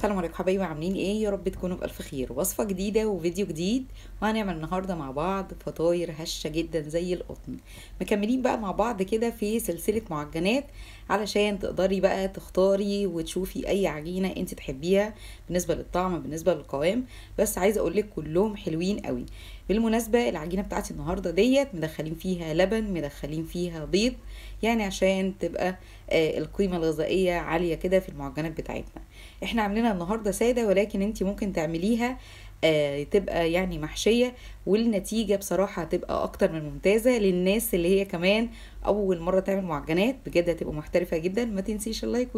السلام عليكم حبايبي، عاملين ايه؟ يا رب تكونوا بألف خير. وصفة جديدة وفيديو جديد، وهنعمل النهاردة مع بعض فطاير هشة جدا زي القطن. مكملين بقى مع بعض كده في سلسلة معجنات علشان تقدري بقى تختاري وتشوفي اي عجينة انت تحبيها بالنسبة للطعم بالنسبة للقوام. بس عايزة اقولك كلهم حلوين قوي. بالمناسبة العجينة بتاعتي النهاردة ديت مدخلين فيها لبن، مدخلين فيها بيض، يعني عشان تبقى القيمة الغذائية عالية كده في المعجنات بتاعتنا. احنا عاملينها النهارده ساده، ولكن انت ممكن تعمليها تبقى يعني محشيه، والنتيجه بصراحه هتبقى اكتر من ممتازه للناس اللي هي كمان اول مره تعمل معجنات. بجد هتبقى محترفه جدا. ما تنسيش اللايك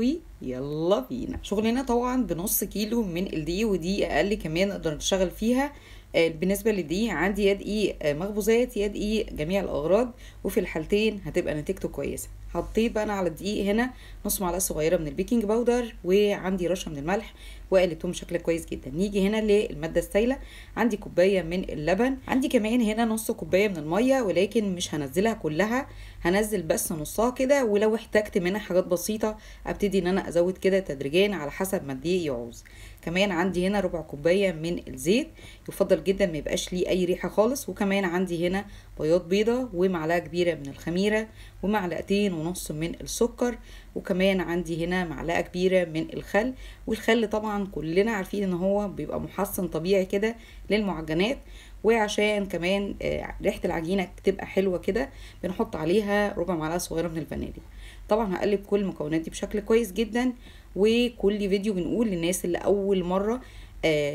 يلا بينا. شغلنا طبعا بنص كيلو من الدقيق، ودي اقل كمان نقدر نشتغل فيها. بالنسبه للدقيق عندي يا دقيق مخبوزات يا دقيق جميع الاغراض، وفي الحالتين هتبقى نتيجته كويسه. حطيت بقى انا على الدقيق هنا نص معلقه صغيره من البيكنج باودر، وعندي رشه من الملح، وقلبتهم بشكل كويس جدا. نيجي هنا للماده السائله، عندي كوبايه من اللبن، عندي كمان هنا نص كوبايه من الميه، ولكن مش هنزلها كلها، هنزل بس نصها كده، ولو احتجت منها حاجات بسيطه ابتدي ان انا ازود كده تدريجيا على حسب ما الدقيق يعوز. كمان عندي هنا ربع كوبايه من الزيت، يفضل جدا ما يبقاش ليه اي ريحه خالص. وكمان عندي هنا بياض بيضه، ومعلقه كبيره من الخميره، ومعلقتين ونص من السكر، وكمان عندي هنا معلقه كبيره من الخل. والخل طبعا كلنا عارفين ان هو بيبقى محسن طبيعي كده للمعجنات، وعشان كمان ريحه العجينه تبقى حلوه كده بنحط عليها ربع معلقه صغيره من الفانيليا. طبعا هقلب كل المكونات دي بشكل كويس جدا. وكل فيديو بنقول للناس اللي اول مره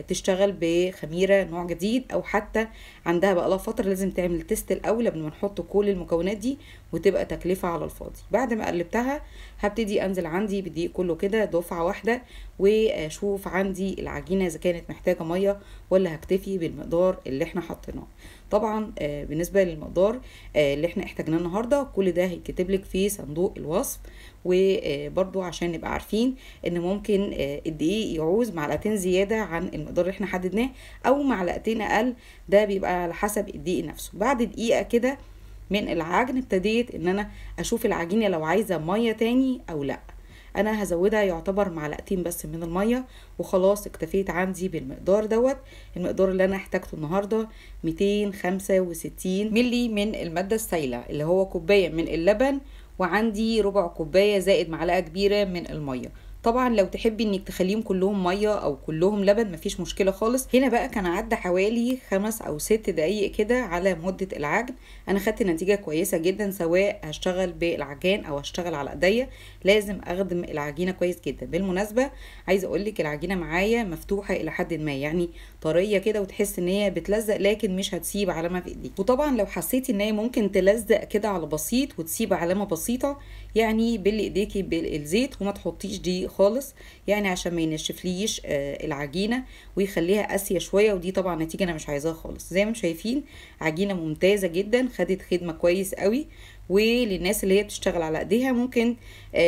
تشتغل بخميره نوع جديد، او حتى عندها بقى لها فتره، لازم تعمل تيست الاول قبل ما نحط كل المكونات دي وتبقى تكلفه على الفاضي. بعد ما قلبتها هبتدي انزل عندي بالدقيق كله كده دفعه واحده، واشوف عندي العجينه اذا كانت محتاجه ميه ولا هكتفي بالمقدار اللي احنا حطيناه. طبعا بالنسبه للمقدار اللي احنا احتاجناه النهارده كل ده هيتكتب لك في صندوق الوصف. وبرضو عشان نبقى عارفين ان ممكن الدقيق يعوز معلقتين زياده عن المقدار اللي احنا حددناه، او معلقتين اقل، ده بيبقى على حسب الدقيق نفسه. بعد دقيقه كده من العجن ابتديت ان انا اشوف العجينه لو عايزه ميه تاني او لا. انا هزودها يعتبر معلقتين بس من الميه وخلاص. اكتفيت عندي بالمقدار دوت. المقدار اللي انا احتاجته النهارده 265 ملي من الماده السائله، اللي هو كوبايه من اللبن، وعندي ربع كوبايه زائد معلقه كبيره من الميه. طبعا لو تحبي انك تخليهم كلهم ميه او كلهم لبن مفيش مشكله خالص. هنا بقى كان عدى حوالي 5 أو 6 دقايق كده على مده العجن. انا خدت نتيجه كويسه جدا، سواء هشتغل بالعجان او هشتغل على ايديا لازم اخدم العجينه كويس جدا. بالمناسبه عايزه اقول لك العجينه معايا مفتوحه الى حد ما، يعني طريه كده وتحس ان هي بتلزق، لكن مش هتسيب علامه في ايديك. وطبعا لو حسيتي ان هي ممكن تلزق كده على بسيط وتسيب علامه بسيطه، يعني بلي ايديكي بالزيت وما تحطيش دي خالص، يعني عشان ما ينشفليش العجينه ويخليها قاسيه شويه، ودي طبعا نتيجه انا مش عايزاها خالص. زي ما شايفين عجينه ممتازه جدا، خدت خدمه كويس قوي. وللناس اللي هي بتشتغل على ايديها ممكن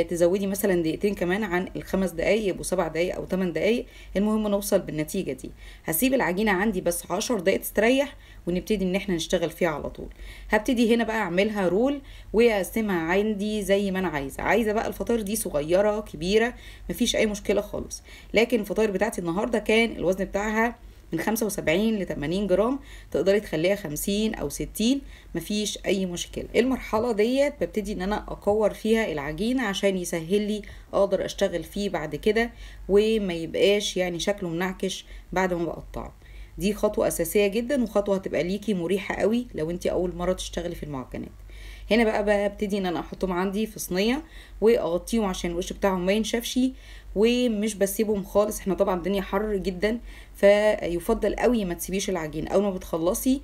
تزودي مثلا دقيقتين كمان عن ال5 دقايق، يبقوا 7 دقايق او 8 دقايق، المهم نوصل بالنتيجه دي. هسيب العجينه عندي بس 10 دقايق تستريح، ونبتدي ان احنا نشتغل فيها على طول. هبتدي هنا بقى اعملها رول واقسمها عندي زي ما انا عايزه بقى الفطاير دي صغيره كبيره مفيش اي مشكله خالص. لكن الفطاير بتاعتي النهارده كان الوزن بتاعها من 75 ل 80 جرام، تقدري تخليها 50 او 60، مفيش اي مشكله. المرحله ديت ببتدي ان انا اكور فيها العجين عشان يسهل لي اقدر اشتغل فيه بعد كده، وما يبقاش يعني شكله منعكش بعد ما بقطعه. دي خطوه اساسيه جدا، وخطوه هتبقى ليكي مريحه قوي لو انت اول مره تشتغلي في المعجنات. هنا بقى ببتدي ان انا احطهم عندي في صينيه واغطيهم عشان الوش بتاعهم ما ينشفش، ومش بسيبهم خالص. احنا طبعا الدنيا حر جدا، فيفضل قوي ما تسيبيش العجين. اول ما بتخلصي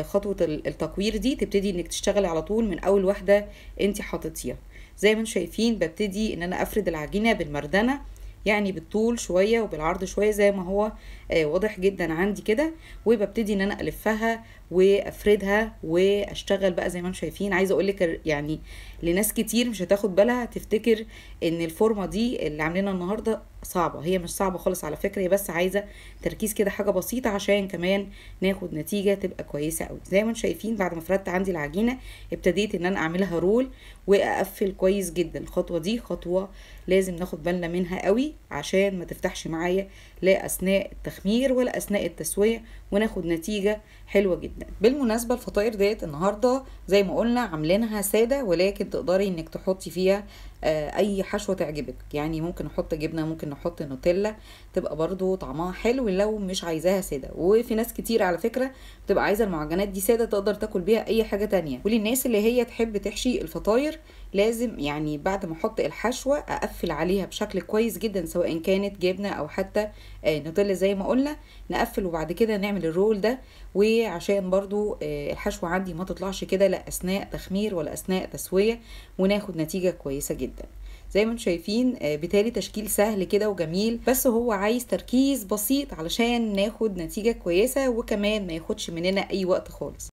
خطوه التكوير دي تبتدي انك تشتغلي على طول من اول واحده انت حاططيها. زي ما انتم شايفين ببتدي ان انا افرد العجينه بالمردنه، يعني بالطول شويه وبالعرض شويه زي ما هو واضح جدا عندي كده. وببتدي ان انا الفها وافردها واشتغل بقى زي ما انتم شايفين. عايزه اقول لك يعني لناس كتير مش هتاخد بالها، تفتكر ان الفورمه دي اللي عاملينها النهارده صعبه. هي مش صعبه خالص على فكره، هي بس عايزه تركيز كده، حاجه بسيطه عشان كمان ناخد نتيجه تبقى كويسه قوي. زي ما انتم شايفين بعد ما فردت عندي العجينه ابتديت ان انا اعملها رول واقفل كويس جدا. الخطوه دي خطوه لازم ناخد بالنا منها قوي عشان ما تفتحش معايا لا اثناء التخمير ولا اثناء التسوية، وناخد نتيجة حلوة جدا. بالمناسبة الفطاير ديت النهاردة زي ما قلنا عاملينها سادة، ولكن تقدري انك تحطي فيها اي حشوة تعجبك. يعني ممكن نحط جبنة، ممكن نحط نوتيلا، تبقى برضو طعمها حلو لو مش عايزاها سادة. وفي ناس كتير على فكرة بتبقى عايزة المعجنات دي سادة تقدر تاكل بيها اي حاجة تانية. وللناس اللي هي تحب تحشي الفطاير لازم يعني بعد ما احط الحشوة اقفل عليها بشكل كويس جدا، سواء كانت جبنة او حتى نوتيلا زي ما قلنا، نقفل وبعد كده نعمل الرول ده. وعشان برضو الحشوة عندي ما تطلعش كده لا اثناء تخمير ولا اثناء تسوية، وناخد نتيجة كويسة جدا. زي ما انتم شايفين بالتالي تشكيل سهل كده وجميل، بس هو عايز تركيز بسيط علشان ناخد نتيجة كويسة، وكمان ما ياخدش مننا اي وقت خالص.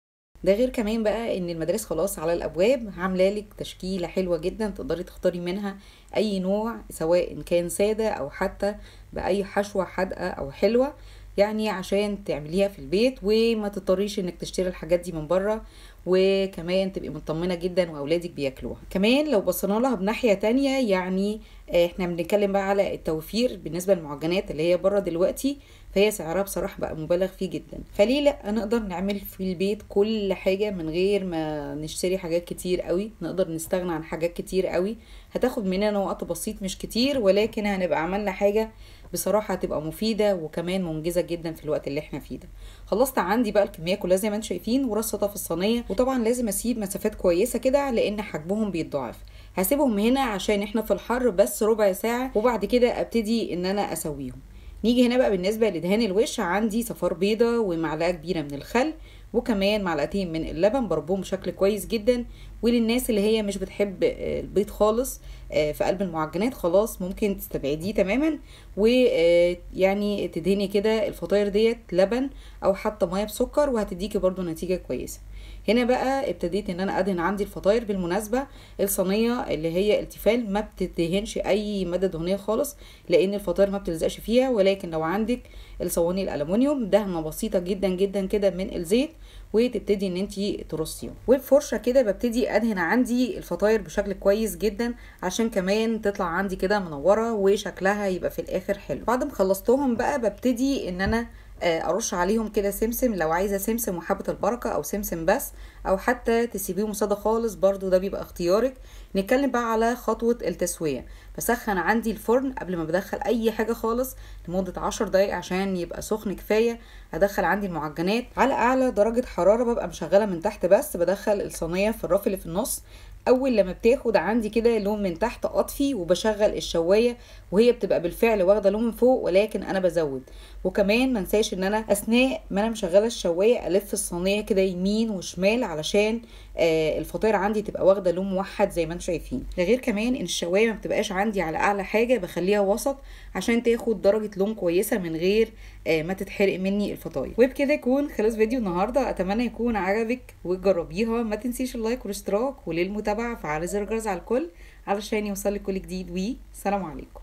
ده غير كمان بقى ان المدارس خلاص على الابواب، عامله لك تشكيله حلوه جدا تقدري تختاري منها اي نوع، سواء كان ساده او حتى باي حشوه حادقه او حلوه، يعني عشان تعمليها في البيت وما تضطريش انك تشتري الحاجات دي من بره، وكمان تبقي مطمنه جدا واولادك بياكلوها. كمان لو بصينا لها بناحيه تانية، يعني احنا بنتكلم بقى على التوفير بالنسبه للمعجنات اللي هي بره دلوقتي، فهي سعرها بصراحه بقى مبالغ فيه جدا. فليه لا نقدر نعمل في البيت كل حاجه من غير ما نشتري حاجات كتير قوي، نقدر نستغنى عن حاجات كتير قوي هتاخد مننا وقت بسيط مش كتير، ولكن هنبقى عملنا حاجه بصراحه هتبقى مفيده وكمان منجزه جدا في الوقت اللي احنا فيه ده. خلصت عندي بقى الكميه كلها زي ما انتم شايفين ورصتها في الصينيه، وطبعا لازم اسيب مسافات كويسه كده لان حجمهم بيتضاعف. هسيبهم هنا عشان احنا في الحر بس ربع ساعه، وبعد كده ابتدي ان انا اسويهم. نيجي هنا بقى بالنسبه لدهان الوش، عندي صفار بيضه ومعلقه كبيره من الخل وكمان معلقتين من اللبن بربهم بشكل كويس جدا. وللناس اللي هي مش بتحب البيض خالص في قلب المعجنات خلاص ممكن تستبعديه تماما، ويعني تدهني كده الفطاير ديت لبن او حتى ميه بسكر وهتديكي برضو نتيجه كويسه. هنا بقى ابتديت ان انا ادهن عندي الفطاير. بالمناسبه الصينيه اللي هي التيفال ما بتدهنش اي ماده دهنيه خالص لان الفطاير ما بتلزقش فيها، ولكن لو عندك الصواني الالومنيوم دهنه بسيطه جدا جدا كده من الزيت وتبتدي ان انتي ترصيهم. وبفرشه كده ببتدي ادهن عندي الفطاير بشكل كويس جدا عشان كمان تطلع عندي كده منوره وشكلها يبقى في الاخر حلو. بعد ما خلصتهم بقى ببتدي ان انا ارش عليهم كده سمسم، لو عايزه سمسم وحبه البركه او سمسم بس، او حتى تسيبيهم ساده خالص برضو ده بيبقى اختيارك. نتكلم بقى على خطوه التسويه. بسخن عندي الفرن قبل ما بدخل اي حاجه خالص لمده 10 دقايق عشان يبقى سخن كفايه. هدخل عندي المعجنات على اعلى درجه حراره، ببقى مشغله من تحت بس، بدخل الصينيه في الرف اللي في النص. اول لما بتاخد عندي كده لون من تحت اطفي وبشغل الشوايه، وهي بتبقى بالفعل واخده لون من فوق ولكن انا بزود. وكمان منساش ان انا اثناء ما انا مشغله الشوايه الف الصينيه كده يمين وشمال علشان الفطاير عندي تبقى واخده لون موحد زي ما انتم شايفين. ده غير كمان ان الشوايه ما بتبقاش عندي على اعلى حاجه، بخليها وسط عشان تاخد درجه لون كويسه من غير ما تتحرق مني الفطاير. وبكده يكون خلص فيديو النهارده، اتمنى يكون عجبك وتجربيها. ما تنسيش اللايك والاشتراك، وللمتابعه فعل زر الجرس على الكل علشان يوصلك كل جديد. والسلام عليكم.